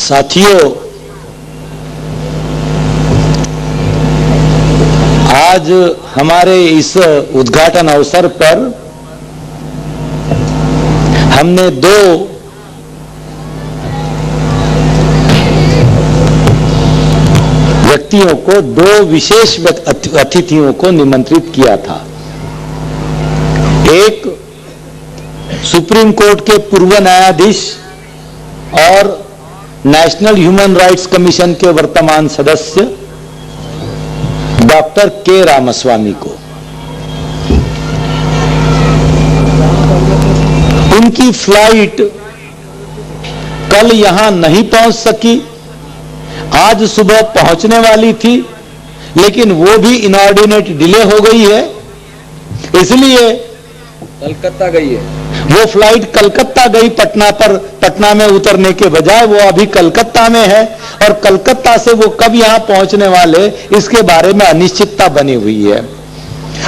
साथियों, आज हमारे इस उद्घाटन अवसर पर हमने दो व्यक्तियों को, दो विशेष अतिथियों को निमंत्रित किया था। एक सुप्रीम कोर्ट के पूर्व न्यायाधीश और नेशनल ह्यूमन राइट्स कमीशन के वर्तमान सदस्य डॉक्टर के रामास्वामी को। उनकी फ्लाइट कल यहां नहीं पहुंच सकी, आज सुबह पहुंचने वाली थी, लेकिन वो भी इनऑर्डिनेट डिले हो गई है, इसलिए कलकत्ता गई है। वो फ्लाइट कलकत्ता गई। पटना में उतरने के बजाय वो अभी कलकत्ता में है, और कलकत्ता से वो कब यहां पहुंचने वाले इसके बारे में अनिश्चितता बनी हुई है।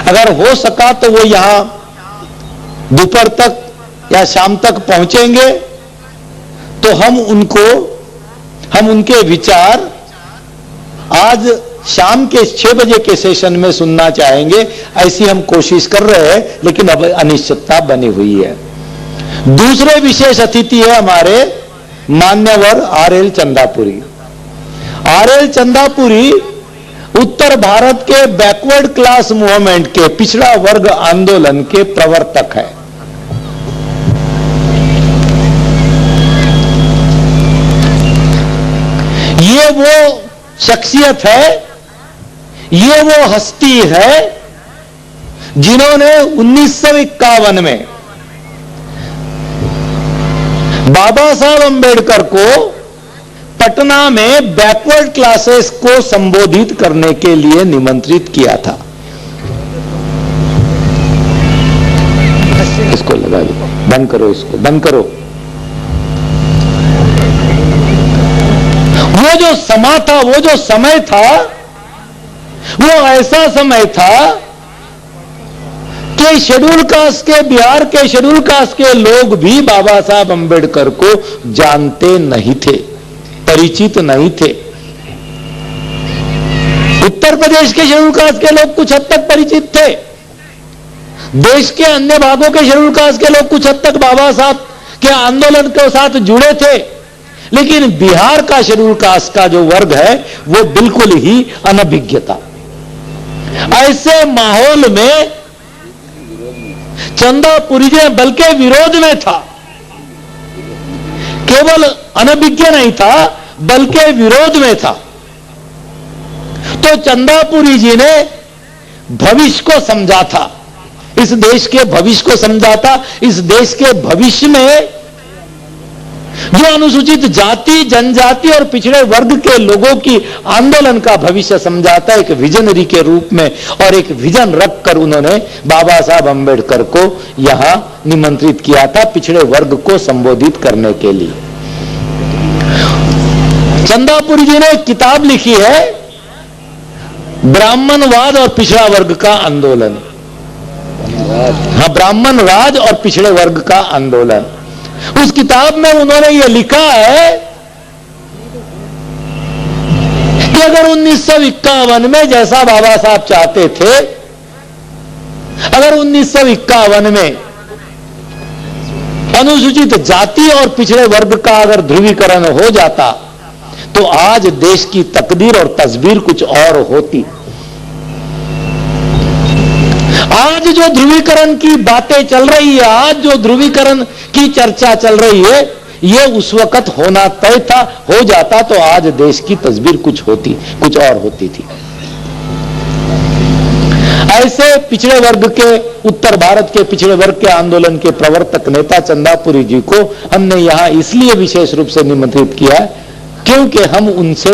अगर हो सका तो वो यहां दोपहर तक या शाम तक पहुंचेंगे, तो हम उनके विचार आज शाम के 6 बजे के सेशन में सुनना चाहेंगे। ऐसी हम कोशिश कर रहे हैं, लेकिन अब अनिश्चितता बनी हुई है। दूसरे विशेष अतिथि है हमारे मान्यवर आरएल चंदापुरी। आरएल चंदापुरी उत्तर भारत के बैकवर्ड क्लास मूवमेंट के, पिछड़ा वर्ग आंदोलन के प्रवर्तक है। ये वो शख्सियत है, ये वो हस्ती है जिन्होंने 1951 में बाबा साहब अंबेडकर को पटना में बैकवर्ड क्लासेस को संबोधित करने के लिए निमंत्रित किया था। इसको लगा लो, बंद करो, इसको बंद करो। वो जो समा था, वो जो समय था, वो ऐसा समय था कि शेड्यूल कास्ट के, बिहार के शेड्यूल कास्ट के लोग भी बाबा साहब अंबेडकर को जानते नहीं थे, परिचित नहीं थे। उत्तर प्रदेश के शेड्यूल कास्ट के लोग कुछ हद तक परिचित थे, देश के अन्य भागों के शेड्यूल कास्ट के लोग कुछ हद तक बाबा साहब के आंदोलन के साथ जुड़े थे, लेकिन बिहार का शेड्यूल कास्ट का जो वर्ग है वो बिल्कुल ही अनभिज्ञ था। ऐसे माहौल में चंदापुरी जी बल्कि विरोध में था, केवल अनभिज्ञ नहीं था बल्कि विरोध में था। तो चंदापुरी जी ने भविष्य को समझा था, इस देश के भविष्य को समझा था। इस देश के भविष्य में जो अनुसूचित जाति, जनजाति और पिछड़े वर्ग के लोगों की आंदोलन का भविष्य समझाता है, एक विजनरी के रूप में, और एक विजन रखकर उन्होंने बाबा साहब अंबेडकर को यहां निमंत्रित किया था पिछड़े वर्ग को संबोधित करने के लिए। चंदापुरी जी ने एक किताब लिखी है, ब्राह्मणवाद और पिछड़ा वर्ग का आंदोलन। हाँ, ब्राह्मणवाद और पिछड़े वर्ग का आंदोलन। उस किताब में उन्होंने यह लिखा है कि अगर 1951 में जैसा बाबा साहब चाहते थे, अगर 1951 में अनुसूचित जाति और पिछड़े वर्ग का अगर ध्रुवीकरण हो जाता, तो आज देश की तकदीर और तस्वीर कुछ और होती। आज जो ध्रुवीकरण की बातें चल रही है, आज जो ध्रुवीकरण की चर्चा चल रही है, ये उस वक्त होना तय था। हो जाता तो आज देश की तस्वीर कुछ और होती थी। ऐसे पिछड़े वर्ग के, उत्तर भारत के पिछड़े वर्ग के आंदोलन के प्रवर्तक नेता चंदापुरी जी को हमने यहां इसलिए विशेष रूप से निमंत्रित किया क्योंकि हम उनसे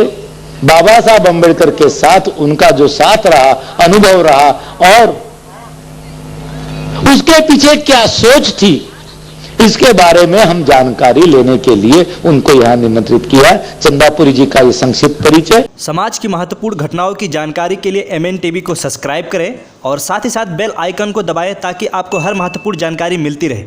बाबा साहब अंबेडकर के साथ उनका जो साथ रहा, अनुभव रहा, और उसके पीछे क्या सोच थी, इसके बारे में हम जानकारी लेने के लिए उनको यहां निमंत्रित किया। चंदापुरी जी का ये संक्षिप्त परिचय। समाज की महत्वपूर्ण घटनाओं की जानकारी के लिए MN टीवी को सब्सक्राइब करें और साथ ही साथ बेल आइकन को दबाएं ताकि आपको हर महत्वपूर्ण जानकारी मिलती रहे।